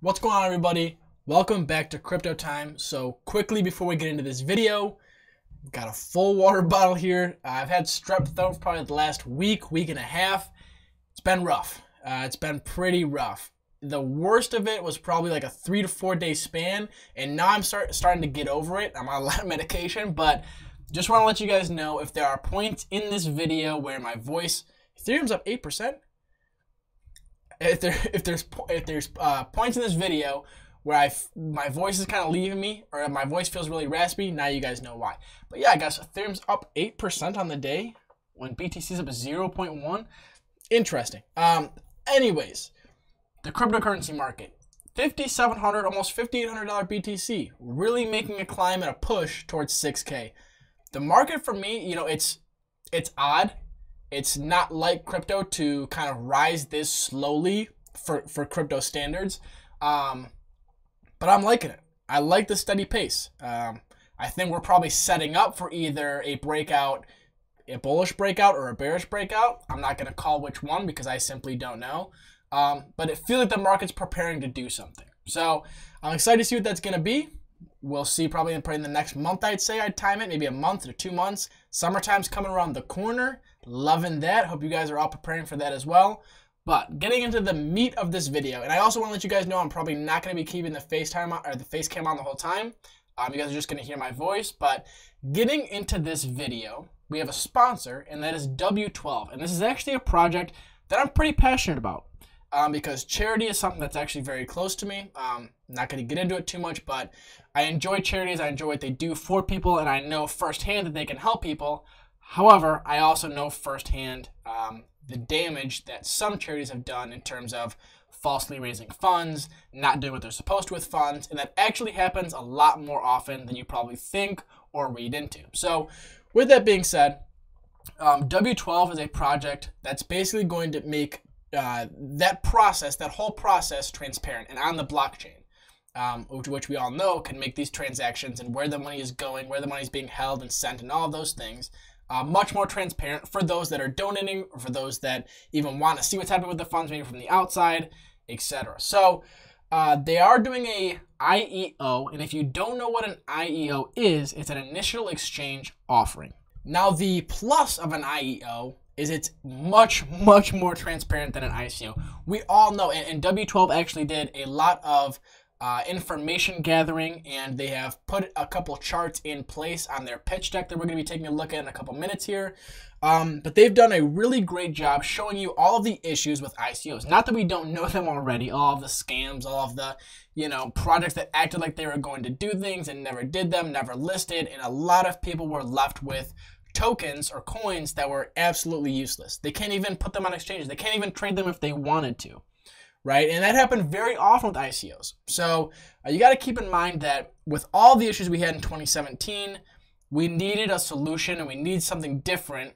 What's going on, everybody? Welcome back to Crypto Time. So quickly before we get into this video, got a full water bottle here. I've had strep throat for probably the last week and a half. It's been rough. It's been pretty rough. The worst of it was probably like a 3 to 4 day span, and now I'm starting to get over it. I'm on a lot of medication, but just want to let you guys know if there are points in this video where my voice, Ethereum's up 8%. If there's points in this video where my voice is kind of leaving me, or my voice feels really raspy, now you guys know why. But yeah, I guess Ethereum's up 8% on the day when BTC's up 0.1. Interesting. Anyways, the cryptocurrency market, $5,700, almost $5,800 BTC, really making a climb and a push towards 6K. The market for me, you know, it's odd. It's not like crypto to kind of rise this slowly for crypto standards, but I'm liking it. I like the steady pace. I think we're probably setting up for either a breakout, a bullish breakout, or a bearish breakout. I'm not going to call which one because I simply don't know, but it feels like the market's preparing to do something. So I'm excited to see what that's going to be. We'll see probably in the next month, I'd say. I'd time it, maybe a month to 2 months. Summertime's coming around the corner. Loving that. Hope you guys are all preparing for that as well. But getting into the meat of this video, and I also want to let you guys know I'm probably not going to be keeping the FaceTime on, or the face cam on the whole time. You guys are just going to hear my voice. But getting into this video, we have a sponsor, and that is W12. And this is actually a project that I'm pretty passionate about. Because charity is something that's actually very close to me. Not going to get into it too much, but I enjoy charities. I enjoy what they do for people, and I know firsthand that they can help people. However, I also know firsthand the damage that some charities have done in terms of falsely raising funds, not doing what they're supposed to with funds, and that actually happens a lot more often than you probably think or read into. So with that being said, W12 is a project that's basically going to make that whole process transparent and on the blockchain, which we all know can make these transactions and where the money is going, where the money is being held and sent, and all of those things much more transparent for those that are donating, or for those that even want to see what's happening with the funds, maybe from the outside, etc. So they are doing a IEO, and if you don't know what an IEO is, it's an initial exchange offering. Now, the plus of an IEO is it's much more transparent than an ICO. We all know, and W12 actually did a lot of information gathering, and they have put a couple charts in place on their pitch deck that we're going to be taking a look at in a couple minutes here. But they've done a really great job showing you all of the issues with ICOs. Not that we don't know them already, all of the scams, all of the, projects that acted like they were going to do things and never did them, never listed, and a lot of people were left with tokens or coins that were absolutely useless. They can't even put them on exchanges. They can't even trade them if they wanted to. Right? And that happened very often with ICOs. So you got to keep in mind that with all the issues we had in 2017, we needed a solution, and we need something different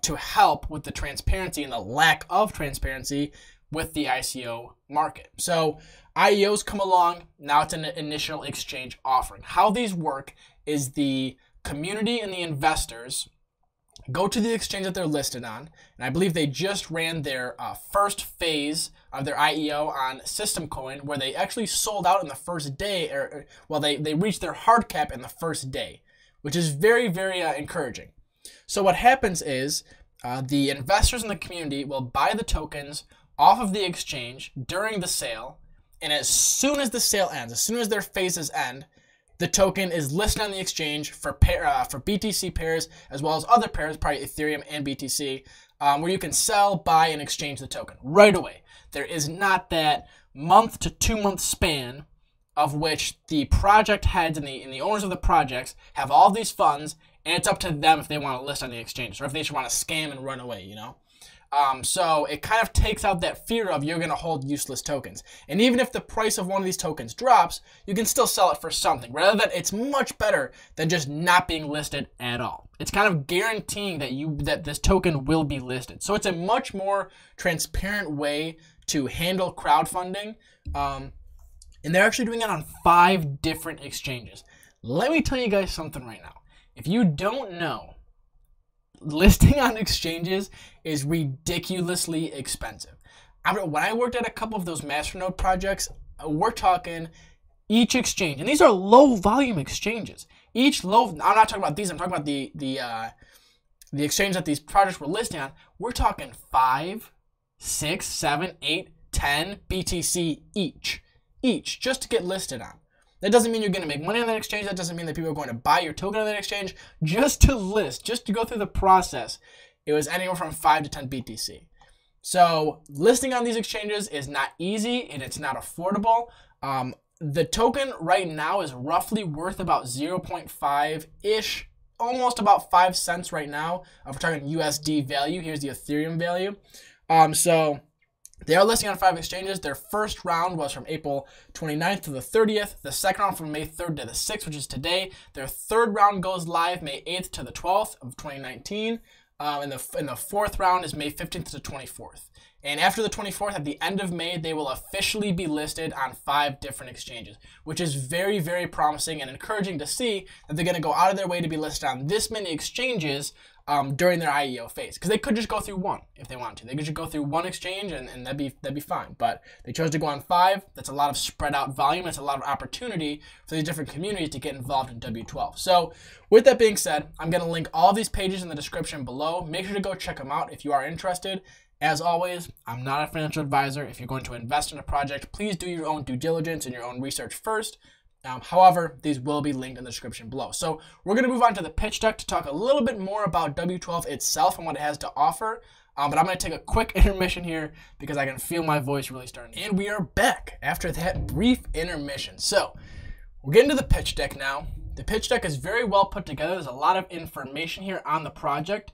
to help with the transparency and the lack of transparency with the ICO market. So IEOs come along. Now it's an initial exchange offering. How these work is the community and the investors go to the exchange that they're listed on, and I believe they just ran their first phase of their IEO on System Coin, where they actually sold out in the first day, they reached their hard cap in the first day, which is very encouraging. So what happens is the investors in the community will buy the tokens off of the exchange during the sale, and as soon as the sale ends, as soon as their phases end, the token is listed on the exchange for BTC pairs, as well as other pairs, probably Ethereum and BTC, where you can sell, buy, and exchange the token right away. There is not that month to 2 month span of which the project heads and the owners of the projects have all these funds, and it's up to them if they want to list on the exchange or if they just want to scam and run away, So it kind of takes out that fear of you're going to hold useless tokens. And even if the price of one of these tokens drops, you can still sell it for something. Rather than, it's much better than just not being listed at all. It's kind of guaranteeing that this token will be listed. So it's a much more transparent way to handle crowdfunding. And they're actually doing it on 5 different exchanges. Let me tell you guys something right now. If you don't know, listing on exchanges is ridiculously expensive. When I worked at a couple of those masternode projects, we're talking each exchange, and these are low volume exchanges. I'm not talking about these. I'm talking about the exchange that these projects were listing on. We're talking 5, 6, 7, 8, 10 BTC each just to get listed on. That doesn't mean you're going to make money on that exchange. That doesn't mean that people are going to buy your token on that exchange. Just to list, just to go through the process, it was anywhere from 5 to 10 BTC. So listing on these exchanges is not easy and it's not affordable. The token right now is roughly worth about 0.5-ish, almost about 5 cents right now. If we're talking USD value, here's the Ethereum value. So they are listing on 5 exchanges. Their first round was from April 29th to the 30th. The second round from May 3rd to the 6th, which is today. Their third round goes live May 8th to the 12th of 2019. And the fourth round is May 15th to the 24th. And after the 24th, at the end of May, they will officially be listed on 5 different exchanges, which is very, very promising and encouraging to see that they're going to go out of their way to be listed on this many exchanges during their IEO phase. Because they could just go through one if they want to. They could just go through one exchange and that'd be fine. But they chose to go on 5. That's a lot of spread out volume. It's a lot of opportunity for these different communities to get involved in W12. So with that being said, I'm going to link all these pages in the description below. Make sure to go check them out if you are interested. As always, I'm not a financial advisor. If you're going to invest in a project, please do your own due diligence and your own research first. However, these will be linked in the description below. So we're going to move on to the pitch deck to talk a little bit more about W12 itself and what it has to offer. But I'm going to take a quick intermission here because I can feel my voice really starting. And we are back after that brief intermission. So we're getting to the pitch deck now. The pitch deck is very well put together. There's a lot of information here on the project.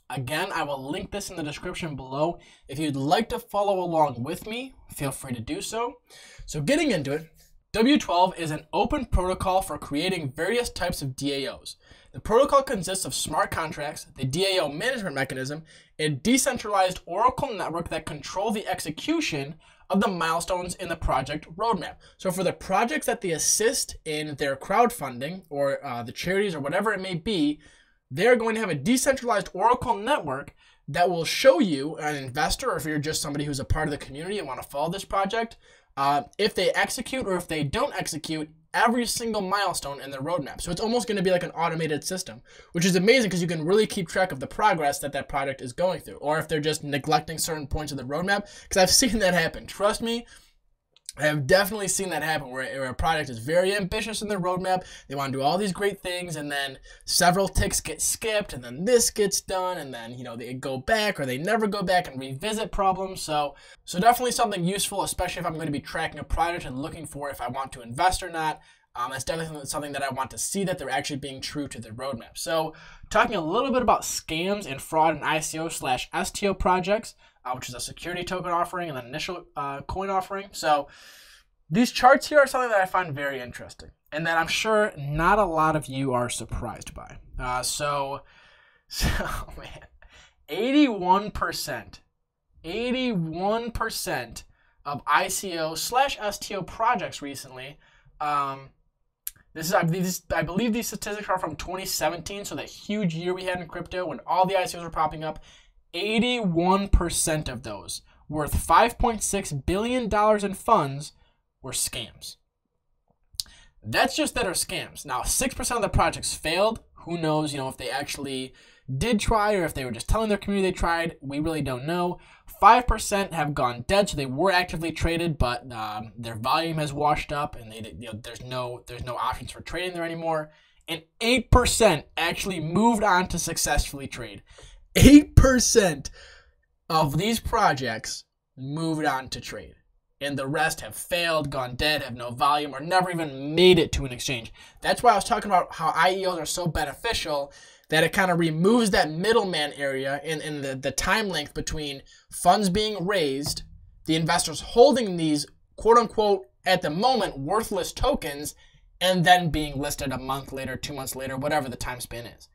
Again, I will link this in the description below. If you'd like to follow along with me, feel free to do so. So getting into it, W12 is an open protocol for creating various types of DAOs. The protocol consists of smart contracts, the DAO management mechanism, and a decentralized Oracle network that control the execution of the milestones in the project roadmap. So for the projects that they assist in their crowdfunding or the charities or whatever it may be, they're going to have a decentralized Oracle network that will show you, an investor, or if you're just somebody who's a part of the community and want to follow this project, if they execute or if they don't execute every single milestone in their roadmap. So it's almost going to be like an automated system, which is amazing because you can really keep track of the progress that that project is going through, or if they're just neglecting certain points of the roadmap, because I've seen that happen. Trust me, I have definitely seen that happen where a project is very ambitious in their roadmap. They want to do all these great things, and then several ticks get skipped, and then this gets done, and then, you know, they go back or they never go back and revisit problems. So definitely something useful, especially if I'm going to be tracking a project and looking for if I want to invest or not. That's definitely something that I want to see, that they're actually being true to their roadmap. So talking a little bit about scams and fraud in ICO/STO projects, which is a security token offering and an initial coin offering. So these charts here are something that I find very interesting and that I'm sure not a lot of you are surprised by. So man, 81% of ICO/STO projects recently, I believe these statistics are from 2017, so that huge year we had in crypto when all the ICOs were popping up. 81% of those, worth $5.6 billion in funds, were scams. That's just that are scams. Now, 6% of the projects failed. Who knows, you know, if they actually did try or if they were just telling their community they tried. We really don't know. 5% have gone dead, so they were actively traded, but their volume has washed up, and there's no options for trading there anymore. And 8% actually moved on to successfully trade. 8% of these projects moved on to trade, and the rest have failed, gone dead, have no volume, or never even made it to an exchange. That's why I was talking about how IEOs are so beneficial, that it kind of removes that middleman area in the time length between funds being raised, the investors holding these quote-unquote, at the moment, worthless tokens, and then being listed a month later, 2 months later, whatever the time span is.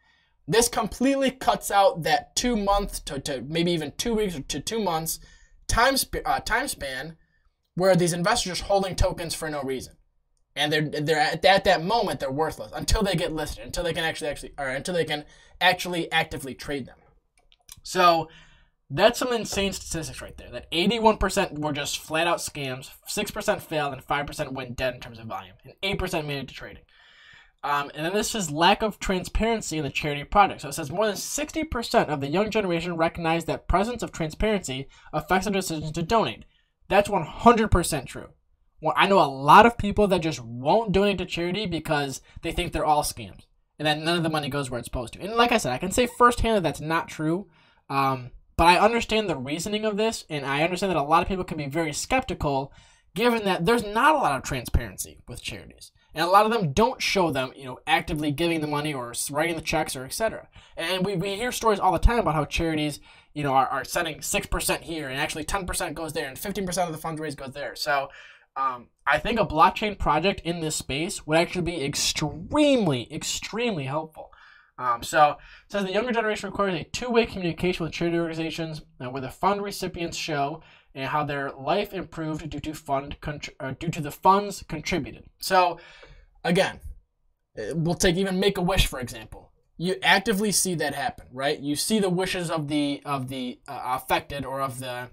This completely cuts out that 2 months to maybe even 2 weeks to 2 months time span where these investors are just holding tokens for no reason. And they're at that moment they're worthless until they get listed, until they can actually actively trade them. So That's some insane statistics right there. That 81% were just flat out scams, 6% failed, and 5% went dead in terms of volume, and 8% made it to trading. And then this is lack of transparency in the charity project. So it says more than 60% of the young generation recognize that presence of transparency affects their decisions to donate. That's 100% true. Well, I know a lot of people that just won't donate to charity because they think they're all scams, and that none of the money goes where it's supposed to. And like I said, I can say firsthand that that's not true. But I understand the reasoning of this, and I understand that a lot of people can be very skeptical given that there's not a lot of transparency with charities. And a lot of them don't show them, actively giving the money or writing the checks or etc. And we hear stories all the time about how charities, are sending 6% here and actually 10% goes there and 15% of the funds raised goes there. So I think a blockchain project in this space would actually be extremely, extremely helpful. So it says the younger generation requires a two-way communication with charity organizations where the fund recipients show and how their life improved due to the funds contributed. So again, we'll take even Make-A-Wish for example. You actively see that happen, right? You see the wishes of the affected or of the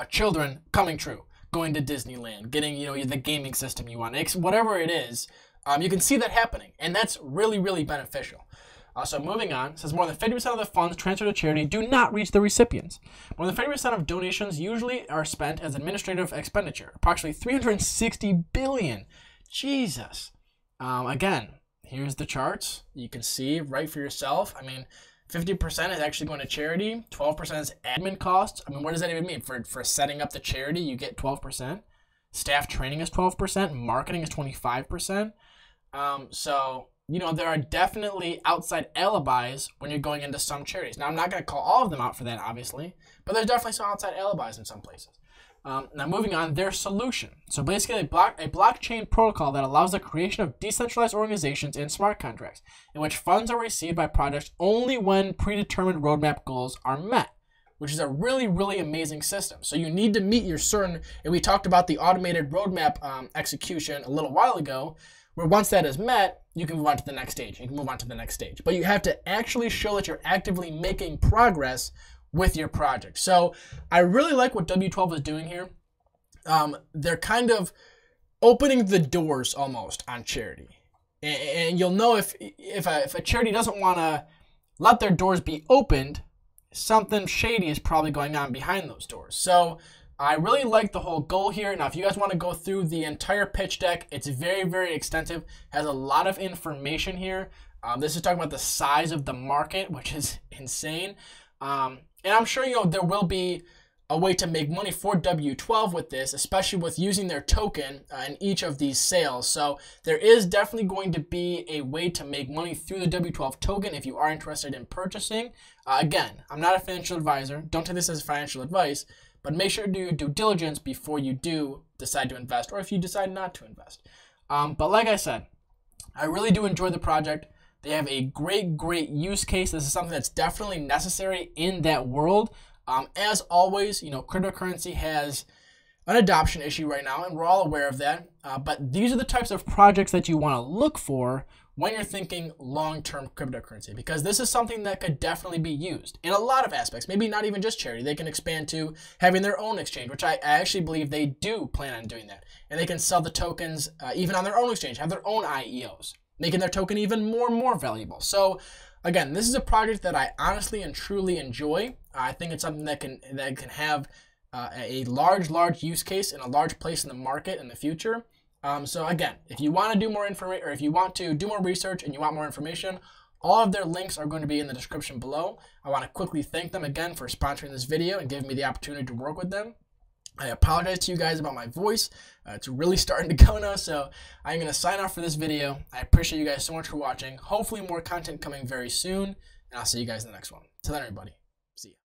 children coming true, going to Disneyland, getting the gaming system you want, whatever it is. You can see that happening, and that's really, really beneficial. So moving on, it says more than 50% of the funds transferred to charity do not reach the recipients. More than 50% of donations usually are spent as administrative expenditure, approximately $360 billion. Jesus. Again, here's the charts. You can see right for yourself. 50% is actually going to charity. 12% is admin costs. What does that even mean? For setting up the charity, you get 12%. Staff training is 12%. Marketing is 25%. So there are definitely outside alibis when you're going into some charities. Now, I'm not going to call all of them out for that, obviously, but there's definitely some outside alibis in some places. Now, moving on, their solution. So basically, a blockchain protocol that allows the creation of decentralized organizations and smart contracts, in which funds are received by projects only when predetermined roadmap goals are met, which is a really, really amazing system. So you need to meet your certain, and we talked about the automated roadmap execution a little while ago, where once that is met, you can move on to the next stage. You can move on to the next stage. But you have to actually show that you're actively making progress with your project. So I really like what W12 is doing here. They're kind of opening the doors almost on charity. And you'll know if a charity doesn't want to let their doors be opened, something shady is probably going on behind those doors. So I really like the whole goal here. Now, if you guys want to go through the entire pitch deck, it's very, very extensive. Has a lot of information here. This is talking about the size of the market, which is insane. And I'm sure there will be a way to make money for W12 with this, especially with using their token in each of these sales. So there is definitely going to be a way to make money through the W12 token if you are interested in purchasing. Again, I'm not a financial advisor. Don't take this as financial advice. But make sure to do your due diligence before you do decide to invest, or if you decide not to invest. But like I said, I really do enjoy the project. They have a great, great use case. This is something that's definitely necessary in that world. As always, cryptocurrency has an adoption issue right now, and we're all aware of that. But these are the types of projects that you want to look for when you're thinking long-term cryptocurrency, because this is something that could definitely be used in a lot of aspects, maybe not even just charity. They can expand to having their own exchange, which I actually believe they do plan on doing that. And they can sell the tokens even on their own exchange, have their own IEOs, making their token even more and more valuable. So again, this is a project that I honestly and truly enjoy. I think it's something that can have a large use case in a large place in the market in the future. So again, if you want to do more information, or if you want to do more research and you want more information, all of their links are going to be in the description below. I want to quickly thank them again for sponsoring this video and giving me the opportunity to work with them. I apologize to you guys about my voice. It's really starting to go now, so I'm going to sign off for this video. I appreciate you guys so much for watching. Hopefully more content coming very soon, and I'll see you guys in the next one. Till then, everybody.